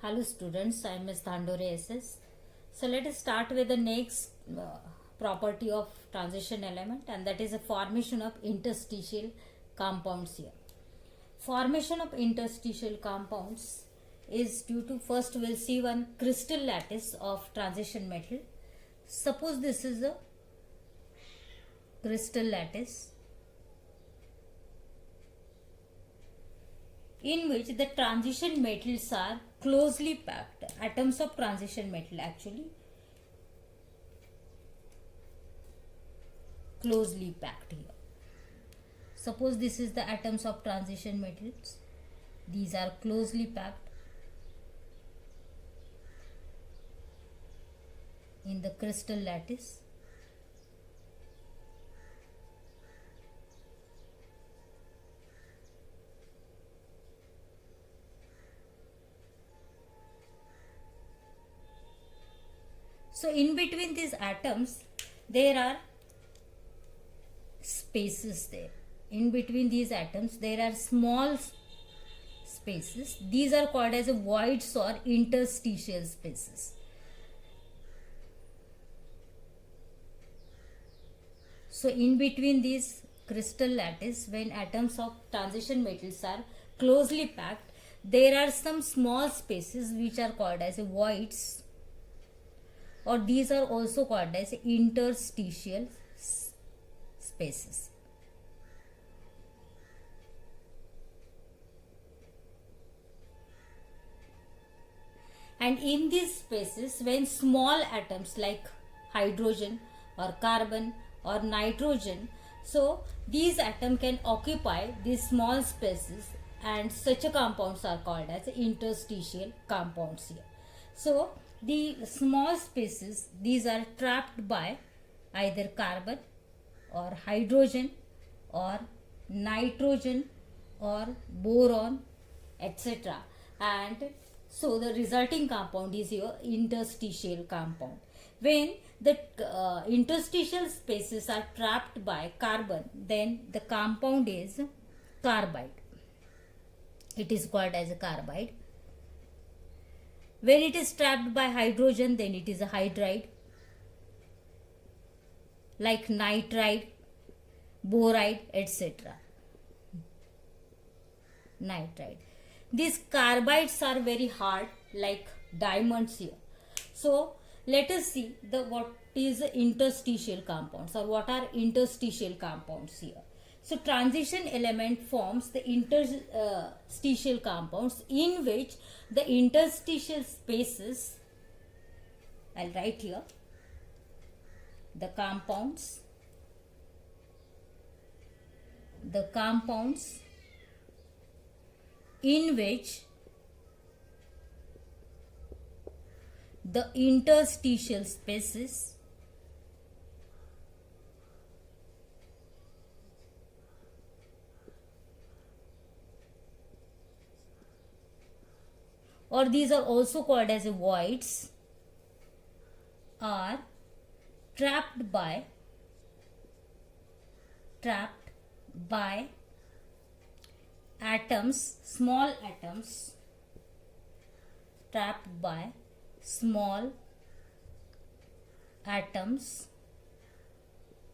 Hello students, I am Ms. Thandore SS. So let us start with the next property of transition element, and that is a formation of interstitial compounds here. Formation of interstitial compounds is due to, first we'll see one crystal lattice of transition metal. Suppose this is a crystal lattice in which the transition metals are closely packed. Atoms of transition metal actually closely packed here. Suppose this is the atoms of transition metals. These are closely packed in the crystal lattice. So in between these atoms there are spaces there. In between these atoms there are small spaces. These are called as voids or interstitial spaces. So in between these crystal lattice, when atoms of transition metals are closely packed, there are some small spaces which are called as voids, or these are also called as interstitial spaces. And in these spaces, when small atoms like hydrogen or carbon or nitrogen, so these atoms can occupy these small spaces, and such a compounds are called as interstitial compounds here. So the small spaces, these are trapped by either carbon or hydrogen or nitrogen or boron, etc. And so the resulting compound is your interstitial compound. When the interstitial spaces are trapped by carbon, then the compound is carbide. It is called as a carbide. When it is trapped by hydrogen, then it is a hydride, like nitride, boride, etc. Nitride. These carbides are very hard, like diamonds here. So let us see what is interstitial compounds, or what are interstitial compounds here. So transition element forms the interstitial compounds in which the interstitial spaces, I'll write here, the compounds in which the interstitial spaces or these are also called as voids are trapped by atoms, small atoms, trapped by small atoms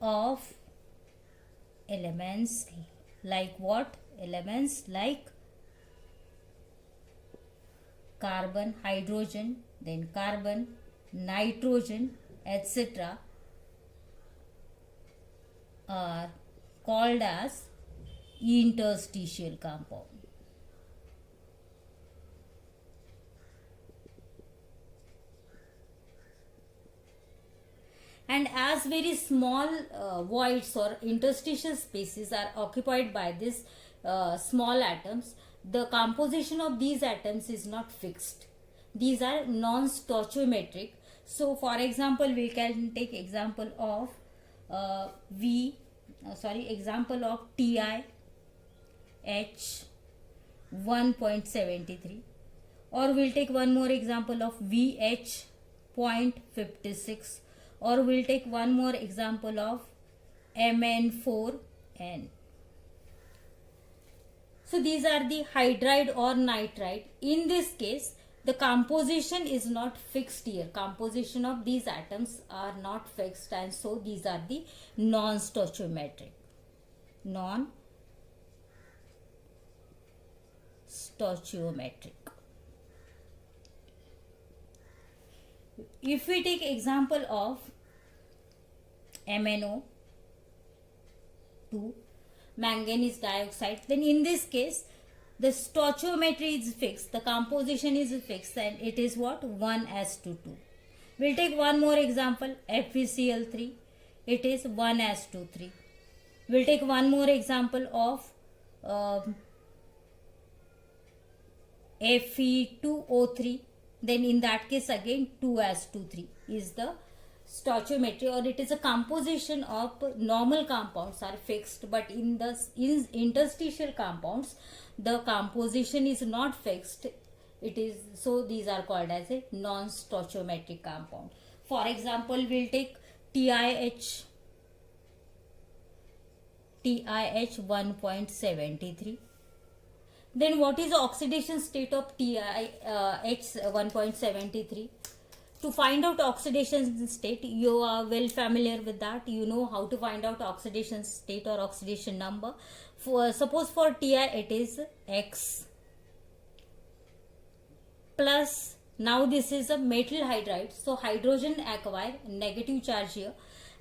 of elements like what? Elements like carbon, hydrogen, then carbon, nitrogen, etc. are called as interstitial compound. And as very small voids or interstitial spaces are occupied by these small atoms, the composition of these atoms is not fixed. These are non-stoichiometric. So for example, we can take example of example of TiH 1.73, or we'll take one more example of VH 0.56, or we'll take one more example of Mn4N. So these are the hydride or nitride. In this case, the composition is not fixed here. Composition of these atoms are not fixed, and so these are the non-stoichiometric. Non-stoichiometric. If we take example of MnO2, manganese dioxide, then in this case the stoichiometry is fixed, the composition is fixed, and it is what? 1s2. We'll take one more example, FeCl3, it is 1s23. We'll take one more example of Fe2O3, then in that case again 2s23 is the stoichiometry, or it is a composition of normal compounds are fixed, but in interstitial compounds the composition is not fixed. It is, so these are called as a non-stoichiometric compound. For example, we'll take TiH 1.73. Then what is the oxidation state of TiH 1.73? To find out oxidation state, you are well familiar with that. You know how to find out oxidation state or oxidation number. Suppose for Ti it is X plus, now this is a metal hydride, so hydrogen acquire negative charge here,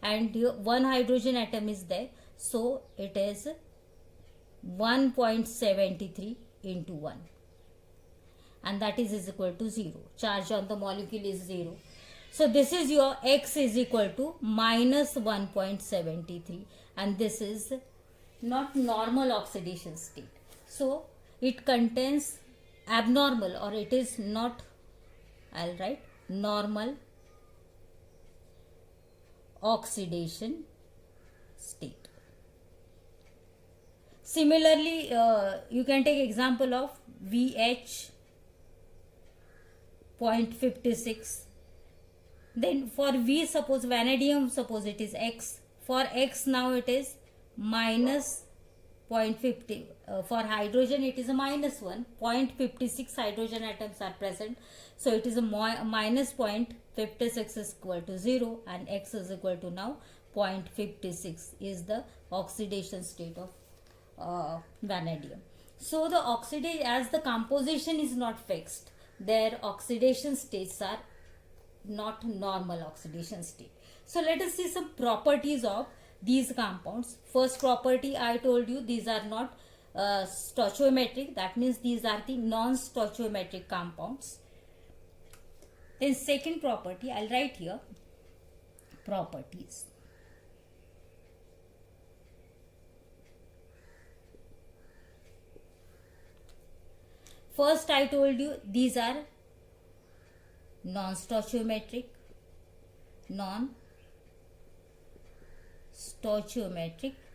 and one hydrogen atom is there, so it is 1.73 into 1, and that is equal to 0. Charge on the molecule is 0. So this is your X is equal to minus 1.73, and this is not normal oxidation state. So it contains abnormal, or it is not, I'll write normal oxidation state. Similarly, you can take example of VH 0.56. Then for V, suppose vanadium, suppose it is X. For X now it is minus 0.50. For hydrogen it is a minus 1. 0.56 hydrogen atoms are present. So it is a minus 0.56 is equal to 0, and X is equal to now 0.56 is the oxidation state of vanadium. So the as the composition is not fixed, their oxidation states are not normal oxidation state. So let us see some properties of these compounds. First property, I told you these are not stoichiometric, that means these are the non-stoichiometric compounds. Then second property, I'll write here properties. First, I told you these are non-stoichiometric,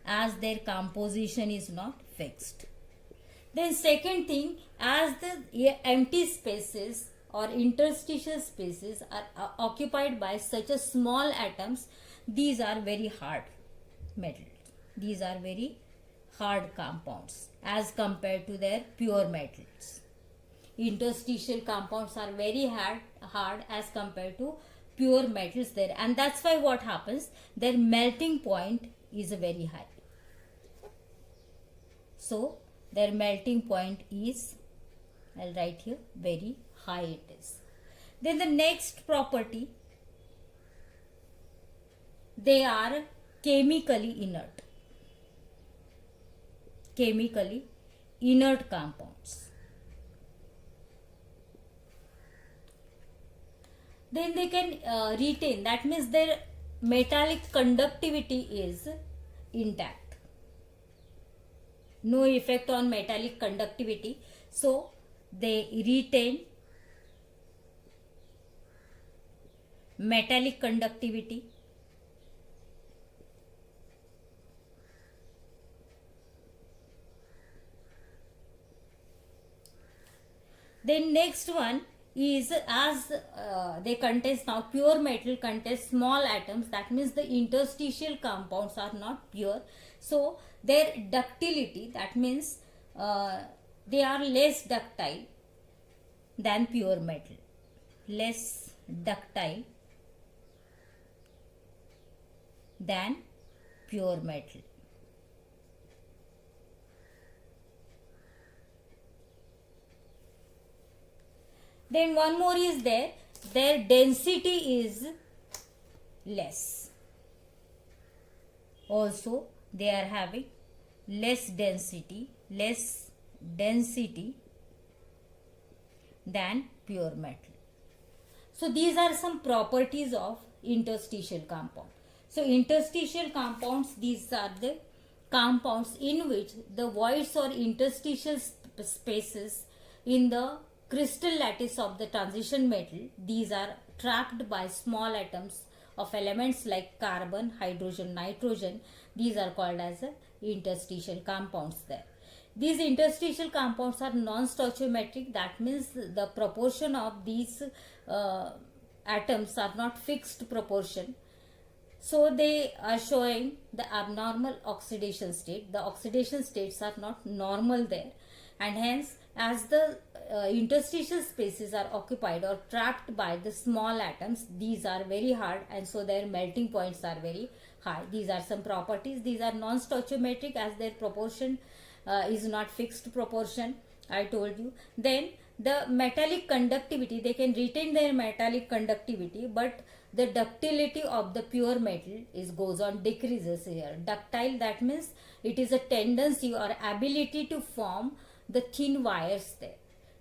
as their composition is not fixed. Then second thing, as the empty spaces or interstitial spaces are occupied by such a small atoms, these are very hard metals. These are very hard compounds as compared to their pure metals. Interstitial compounds are very hard as compared to pure metals there, and that's why what happens, their melting point is very high. So their melting point is, I'll write here, very high it is. Then the next property, they are chemically inert compounds. Then they can retain, that means their metallic conductivity is intact. No effect on metallic conductivity. So they retain metallic conductivity. Then next one is, as they contains, now pure metal contains small atoms, that means the interstitial compounds are not pure, so their ductility, that means they are less ductile than pure metal, less ductile than pure metal. Then one more is there, their density is less. Also they are having less density than pure metal. So these are some properties of interstitial compound. So interstitial compounds, these are the compounds in which the voids or interstitial spaces in the crystal lattice of the transition metal, these are trapped by small atoms of elements like carbon, hydrogen, nitrogen. These are called as interstitial compounds there. These interstitial compounds are non-stoichiometric. That means the proportion of these atoms are not fixed proportion. So they are showing the abnormal oxidation state. The oxidation states are not normal there, and hence as the interstitial spaces are occupied or trapped by the small atoms, these are very hard, and so their melting points are very high. These are some properties. These are non-stoichiometric as their proportion is not fixed proportion, I told you. Then the metallic conductivity, they can retain their metallic conductivity, but the ductility of the pure metal goes on decreases here. Ductile, that means it is a tendency or ability to form the thin wires there.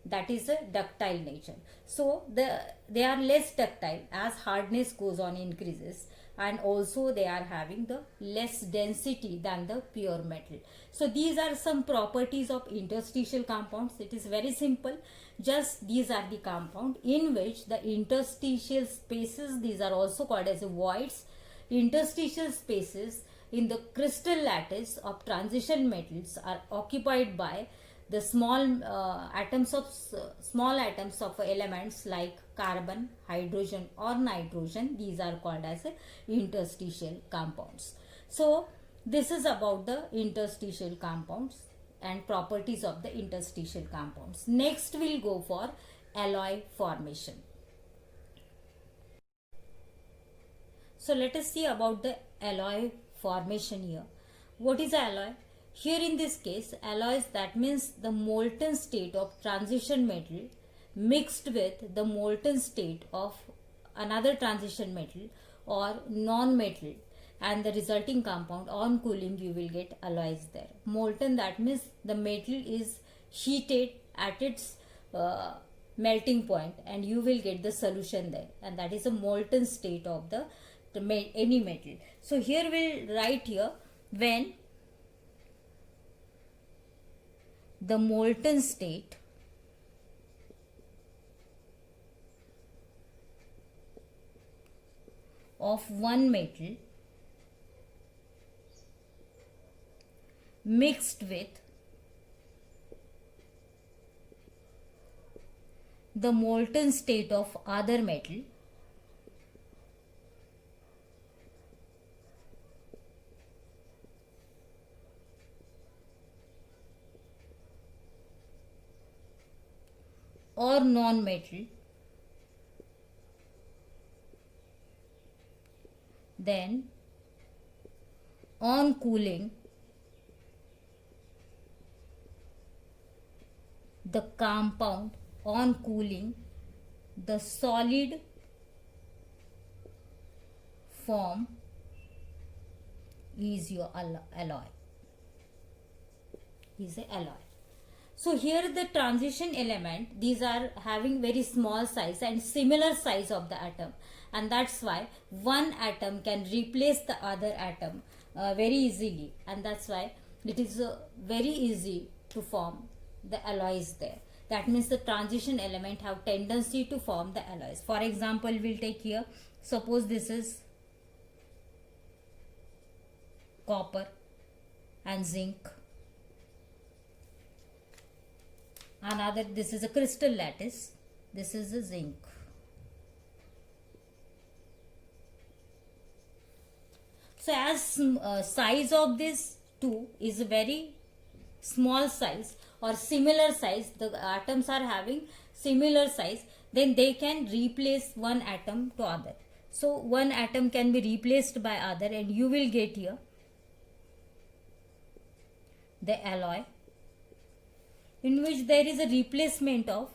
That is a ductile nature. So they are less ductile as hardness goes on increases, and also they are having the less density than the pure metal. So these are some properties of interstitial compounds. It is very simple. Just these are the compound in which the interstitial spaces, these are also called as voids, interstitial spaces in the crystal lattice of transition metals are occupied by the small atoms of elements like carbon, hydrogen or nitrogen. These are called as interstitial compounds. So this is about the interstitial compounds and properties of the interstitial compounds. Next we'll go for alloy formation. So let us see about the alloy formation here. What is alloy? Here in this case, alloys, that means the molten state of transition metal mixed with the molten state of another transition metal or non-metal, and the resulting compound, on cooling you will get alloys there. Molten, that means the metal is heated at its melting point and you will get the solution there, and that is a molten state of the any metal. So here we'll write here, when the molten state of one metal mixed with the molten state of other metal or non-metal, then on cooling the compound, on cooling the solid form is your alloy, is a alloy. So here the transition element, these are having very small size and similar size of the atom, and that's why one atom can replace the other atom very easily, and that's why it is very easy to form the alloys there. That means the transition element have tendency to form the alloys. For example, we'll take here, suppose this is copper and zinc. Another, this is a crystal lattice, this is a zinc. So as size of this two is a very small size or similar size, the atoms are having similar size, then they can replace one atom to other. So one atom can be replaced by other, and you will get here the alloy in which there is a replacement of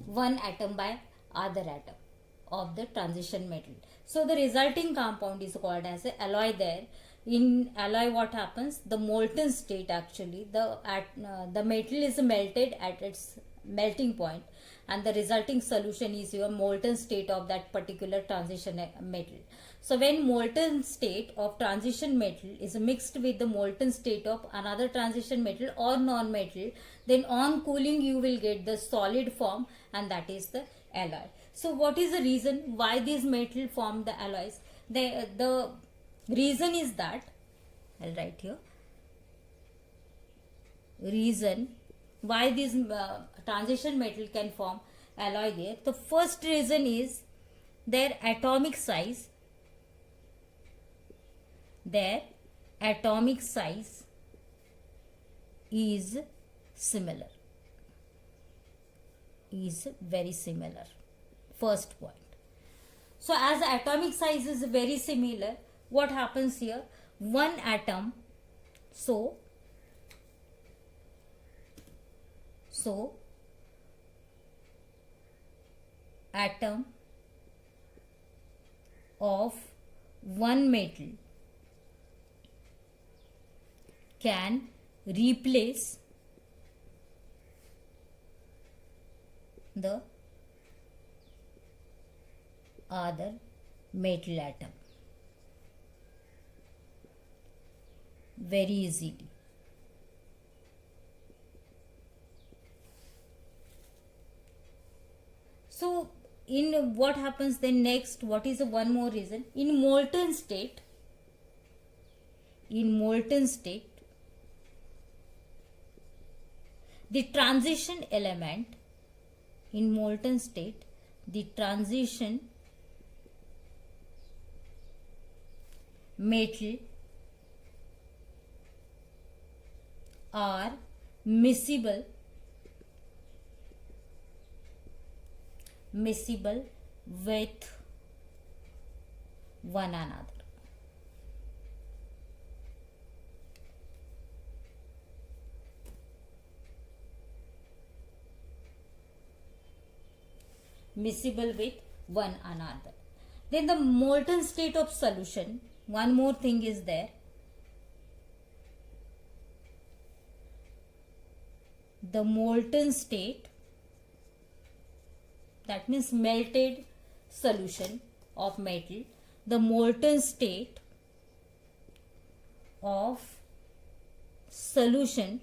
one atom by other atom of the transition metal. So the resulting compound is called as a alloy there. In alloy, what happens? The molten state, actually the metal is melted at its melting point, and the resulting solution is your molten state of that particular transition metal. So when molten state of transition metal is mixed with the molten state of another transition metal or non-metal, then on cooling you will get the solid form, and that is the alloy. So what is the reason why these metal form the alloys? The reason is that, I'll write here, reason why this transition metal can form alloy there. The first reason is their atomic size. Their atomic size is similar, is very similar. First point. So as the atomic size is very similar, what happens here? One atom, so atom of one metal can replace the other metal atom very easily. So in what happens then next, what is the one more reason? In molten state, the transition element, in molten state the transition metal are miscible with one another. Miscible with one another. Then the molten state of solution, one more thing is there. The molten state, that means melted solution of metal, the molten state of solution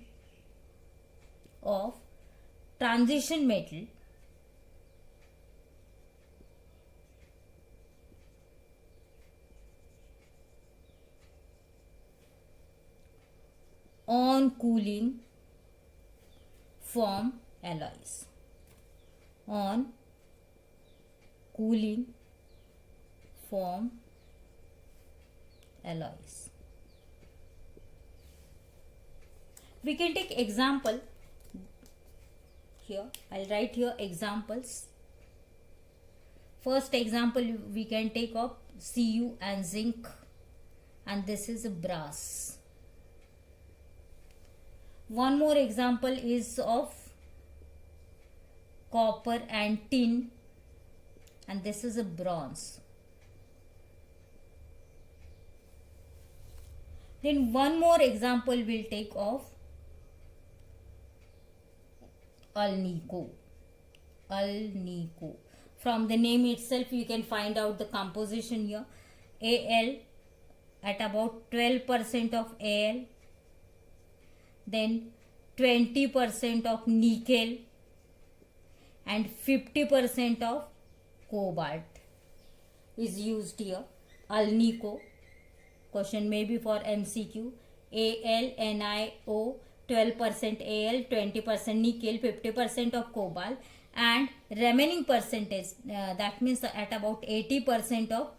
of transition metal on cooling form alloys. On cooling form alloys. We can take example here. I'll write here examples. First example we can take of Cu and zinc, and this is brass. One more example is of copper and tin, and this is a bronze. Then one more example we'll take of alnico. From the name itself you can find out the composition here. Al at about 12% of Al, then 20% of nickel and 50% of cobalt is used here. Alnico. Question maybe for MCQ. AlNiO, 12% Al, 20% nickel, 50% of cobalt, and remaining percentage, that means at about 80% of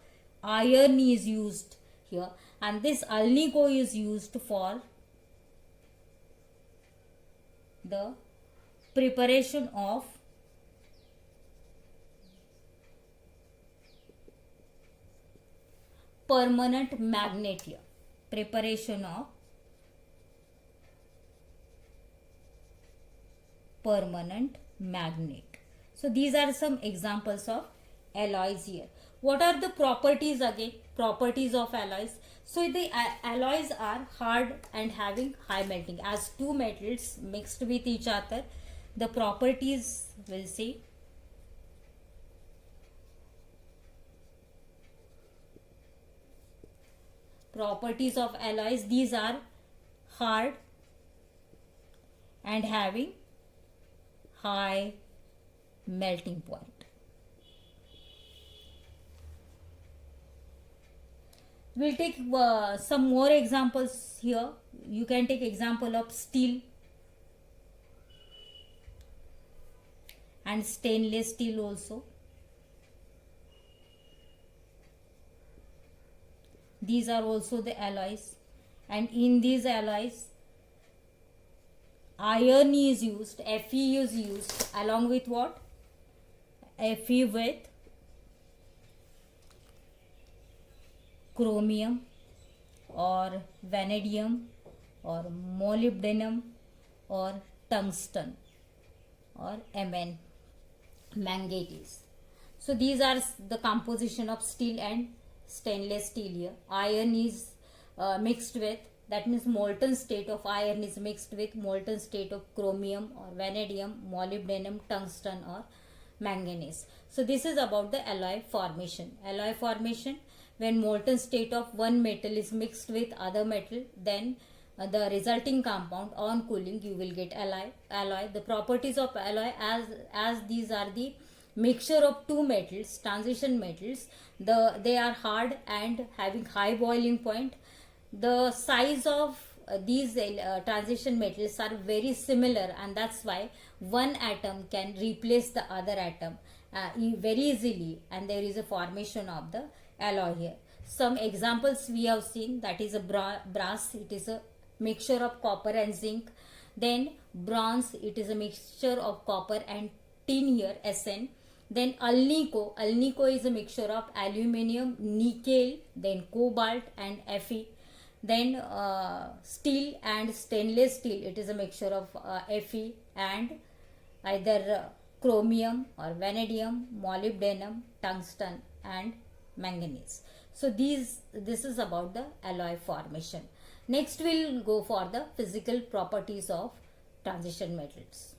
iron is used here, and this alnico is used for the preparation of permanent magnet here. Preparation of permanent magnet. So these are some examples of alloys here. What are the properties again? Properties of alloys. So the alloys are hard and having high melting. As two metals mixed with each other, the properties will see. Properties of alloys, these are hard and having high melting point. We'll take some more examples here. You can take example of steel and stainless steel also. These are also the alloys, and in these alloys iron is used, Fe is used, along with what? Fe with chromium or vanadium or molybdenum or tungsten or Mn, manganese. So these are the composition of steel and stainless steel here. Iron is mixed with, that means molten state of iron is mixed with molten state of chromium or vanadium, molybdenum, tungsten or manganese. So this is about the alloy formation. Alloy formation, when molten state of one metal is mixed with other metal, then the resulting compound on cooling you will get alloy. The properties of alloy, as these are the mixture of two metals, transition metals, they are hard and having high boiling point. The size of these transition metals are very similar, and that's why one atom can replace the other atom very easily, and there is a formation of the alloy here. Some examples we have seen, that is a brass, it is a mixture of copper and zinc. Then bronze, it is a mixture of copper and tin here, Sn. Then alnico is a mixture of aluminium, nickel, then cobalt and Fe. Then steel and stainless steel, it is a mixture of Fe and either chromium or vanadium, molybdenum, tungsten and manganese. So this is about the alloy formation. Next we'll go for the physical properties of transition metals.